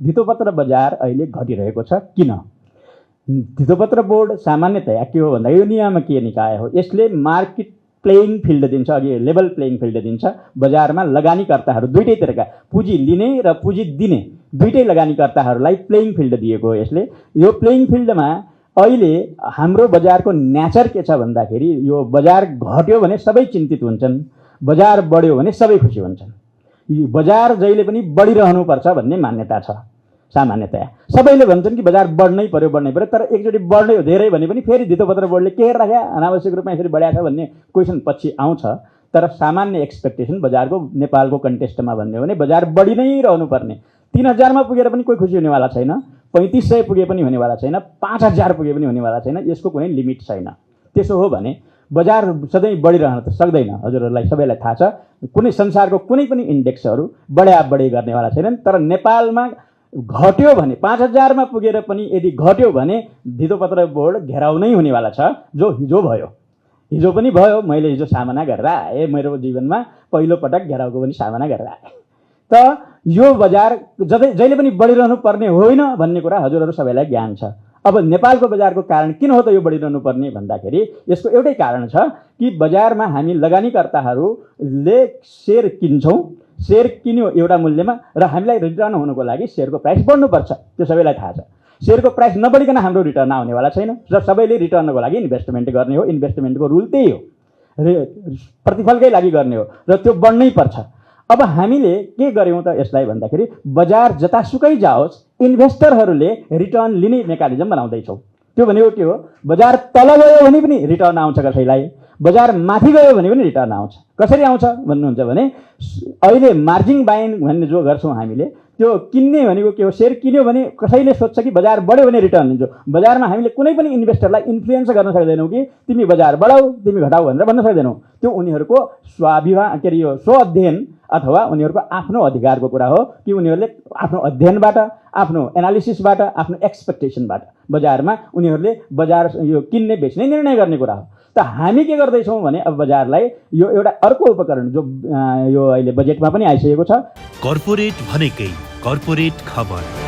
धितोपत्र बजार अहिले घटिरहेको छ किन? धितोपत्र बोर्ड सामान्यतया के हो भन्दा यो नियामकीय निकाय हो। यसले मार्केट प्लेइङ फिल्ड दिन्छ, अघि लेभल प्लेइङ फिल्ड दिन्छ। बजारमा लगानीकर्ताहरू दुईटैतिरका पुँजी लिने र पुँजी दिने दुईटै लगानीकर्ताहरूलाई प्लेइङ फिल्ड दिएको हो यसले। यो प्लेइङ फिल्डमा अहिले हाम्रो बजारको नेचर के छ भन्दाखेरि यो बजार घट्यो भने सबै चिन्तित हुन्छन्, बजार बढ्यो भने सबै खुसी हुन्छन्। यो बजार जहिले पनि बढिरहनुपर्छ भन्ने मान्यता छ। सामान्यतया सबैले भन्छन् कि बजार बढ्नै पर्यो, तर एकचोटि बढ्नै हो धेरै भने पनि फेरि धितोपत्र बोर्डले के राख्या अनावश्यक रूपमा यसरी बढाएको छ भन्ने क्वेसन पछि आउँछ। तर सामान्य एक्सपेक्टेसन बजारको नेपालको कन्टेस्टमा भन्ने हो भने बजार बढी नै रहनुपर्ने। 3000 मा पुगेर पनि कोही खुसी हुनेवाला छैन, 3500 पुगे पनि हुनेवाला छैन, 5000 पुगे पनि हुनेवाला छैन। यसको कुनै लिमिट छैन। त्यसो हो भने बजार सधैँ बढिरहन त सक्दैन। हजुरहरूलाई सबैलाई थाहा छ कुनै संसारको कुनै पनि इन्डेक्सहरू बढी गर्नेवाला छैनन्। तर नेपालमा घट्यो भने 5000 मा पुगेर पनि यदि घट्यो भने धितोपत्र बोर्ड घेराउ नै हुनेवाला छ, जो हिजो भयो। हिजो पनि भयो, मैले हिजो सामना गरेर आएँ। मेरो जीवनमा पहिलो पटक घेराउको पनि सामना गरेर आएँ। त यो बजार जहिले पनि बढिरहनु पर्ने होइन भन्ने कुरा हजुरहरू सबैलाई ज्ञान छ। अब नेपालको बजारको कारण किन हो त यो बढिरहनु पर्ने भन्दाखेरि यसको एउटै कारण छ कि बजारमा हामी लगानीकर्ताहरूले सेयर किन्छौँ। सेयर किन्यो एउटा मूल्यमा र हामीलाई रिटर्न हुनुको लागि सेयरको प्राइस बढ्नुपर्छ। त्यो सबैलाई थाहा छ। सेयरको प्राइस नबढिकन हाम्रो रिटर्न आउनेवाला छैन र सबैले रिटर्नको लागि इन्भेस्टमेन्ट गर्ने हो। इन्भेस्टमेन्टको रुल त्यही हो, प्रतिफलकै लागि गर्ने हो र त्यो बढ्नै पर्छ। अब हामीले के गर्यौँ त यसलाई भन्दाखेरि बजार जतासुकै जाओस् इन्भेस्टरहरूले रिटर्न लिने मेकानिजम बनाउँदैछौँ। त्यो भनेको के हो? बजार तल गयो भने पनि रिटर्न आउँछ कसैलाई, बजार माथि गयो भने पनि रिटर्न आउँछ। कसरी आउँछ भन्नुहुन्छ भने अहिले मार्जिन बाइङ भन्ने जो गर्छौँ हामीले, त्यो किन्ने भनेको के हो? सेयर किन्यो भने कसैले सोध्छ कि बजार बढ्यो भने रिटर्न लिन्छौ। बजारमा हामीले कुनै पनि इन्भेस्टरलाई इन्फ्लुएन्स गर्न सक्दैनौँ कि तिमी बजार बढाऊ तिमी घटाऊ भनेर भन्न सक्दैनौँ। त्यो उनीहरूको स्व अध्ययन अथवा उनीहरूको आफ्नो अधिकारको कुरा हो कि उनीहरूले आफ्नो अध्ययनबाट, आफ्नो एनालिसिसबाट, आफ्नो एक्सपेक्टेसनबाट बजारमा उनीहरूले बजार यो किन्ने बेच्ने निर्णय गर्ने कुरा हो। त हामी के गर्दैछौँ भने अब बजारलाई यो एउटा अर्को उपकरण जो यो अहिले बजेटमा पनि आइसकेको छ, कर्पोरेट भनेकै कर्पोरेट खबर।